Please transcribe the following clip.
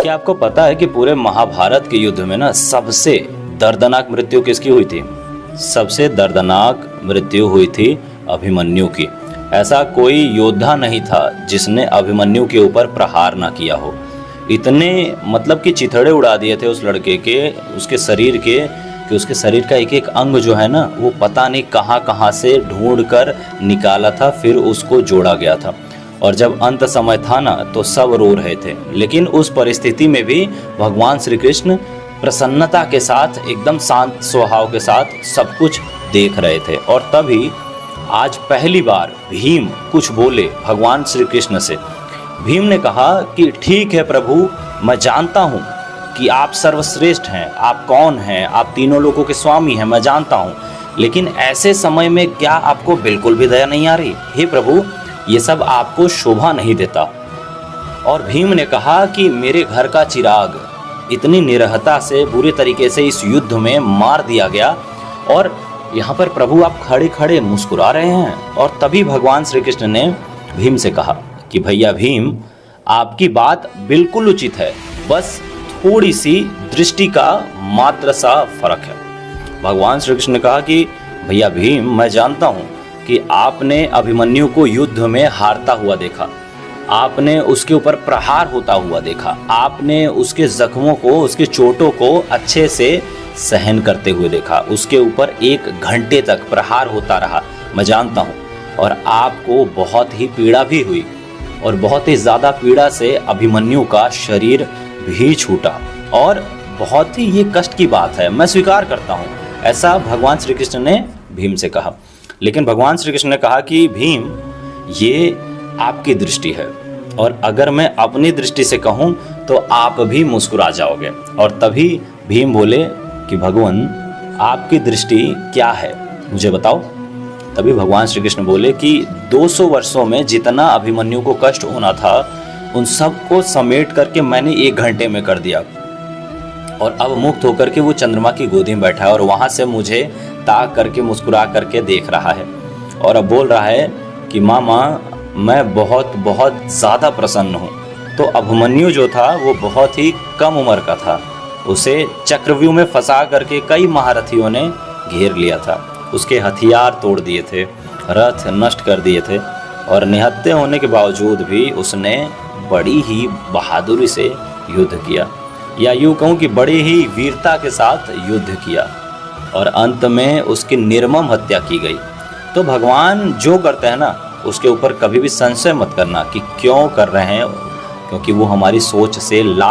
क्या आपको पता है कि पूरे महाभारत के युद्ध में ना सबसे दर्दनाक मृत्यु किसकी हुई थी? सबसे दर्दनाक मृत्यु हुई थी अभिमन्यु की। ऐसा कोई योद्धा नहीं था जिसने अभिमन्यु के ऊपर प्रहार ना किया हो। इतने मतलब कि चिथड़े उड़ा दिए थे उस लड़के के, उसके शरीर के, कि उसके शरीर का एक एक अंग जो है ना वो पता नहीं कहाँ कहाँ से ढूंढ कर निकाला था, फिर उसको जोड़ा गया था। और जब अंत समय था ना तो सब रो रहे थे, लेकिन उस परिस्थिति में भी भगवान श्री कृष्ण प्रसन्नता के साथ, एकदम शांत स्वभाव के साथ सब कुछ देख रहे थे। और तभी आज पहली बार भीम कुछ बोले भगवान श्री कृष्ण से। भीम ने कहा कि ठीक है प्रभु, मैं जानता हूँ कि आप सर्वश्रेष्ठ हैं, आप कौन हैं, आप तीनों लोगों के स्वामी हैं, मैं जानता हूँ, लेकिन ऐसे समय में क्या आपको बिल्कुल भी दया नहीं आ रही? हे प्रभु, ये सब आपको शोभा नहीं देता। और भीम ने कहा कि मेरे घर का चिराग इतनी निरहता से, बुरी तरीके से इस युद्ध में मार दिया गया, और यहाँ पर प्रभु आप खड़े खड़े मुस्कुरा रहे हैं। और तभी भगवान श्री कृष्ण ने भीम से कहा कि भैया भीम, आपकी बात बिल्कुल उचित है, बस थोड़ी सी दृष्टि का मात्र सा फर्क है। भगवान श्री कृष्ण ने कहा कि भैया भीम, मैं जानता हूँ कि आपने अभिमन्यु को युद्ध में हारता हुआ देखा, आपने उसके ऊपर प्रहार होता हुआ देखा, आपने उसके जख्मों को, उसके चोटों को अच्छे से सहन करते हुए देखा, उसके ऊपर 1 घंटे तक प्रहार होता रहा, मैं जानता हूँ। और आपको बहुत ही पीड़ा भी हुई, और बहुत ही ज़्यादा पीड़ा से अभिमन्यु का शरीर भी छूटा, और बहुत ही ये कष्ट की बात है, मैं स्वीकार करता हूँ। ऐसा भगवान श्री कृष्ण ने भीम से कहा। लेकिन भगवान श्री कृष्ण ने कहा कि भीम, ये आपकी दृष्टि है, और अगर मैं अपनी दृष्टि से कहूँ तो आप भी मुस्कुरा जाओगे। और तभी भीम बोले कि भगवान, आपकी दृष्टि क्या है, मुझे बताओ। तभी भगवान श्री कृष्ण बोले कि 200 वर्षों में जितना अभिमन्यु को कष्ट होना था, उन सबको समेट करके मैंने 1 घंटे में कर दिया। और अब मुक्त होकर के वो चंद्रमा की गोदी में बैठा है, और वहाँ से मुझे ताक करके, मुस्कुरा करके देख रहा है, और अब बोल रहा है कि मामा, मैं बहुत बहुत ज़्यादा प्रसन्न हूँ। तो अभिमन्यु जो था वो बहुत ही कम उम्र का था, उसे चक्रव्यूह में फंसा करके कई महारथियों ने घेर लिया था, उसके हथियार तोड़ दिए थे, रथ नष्ट कर दिए थे, और निहत्थे होने के बावजूद भी उसने बड़ी ही बहादुरी से युद्ध किया, या यूँ कहूँ कि बड़ी ही वीरता के साथ युद्ध किया, और अंत में उसकी निर्मम हत्या की गई। तो भगवान जो करते हैं ना, उसके ऊपर कभी भी संशय मत करना कि क्यों कर रहे हैं, क्योंकि वो हमारी सोच से लाख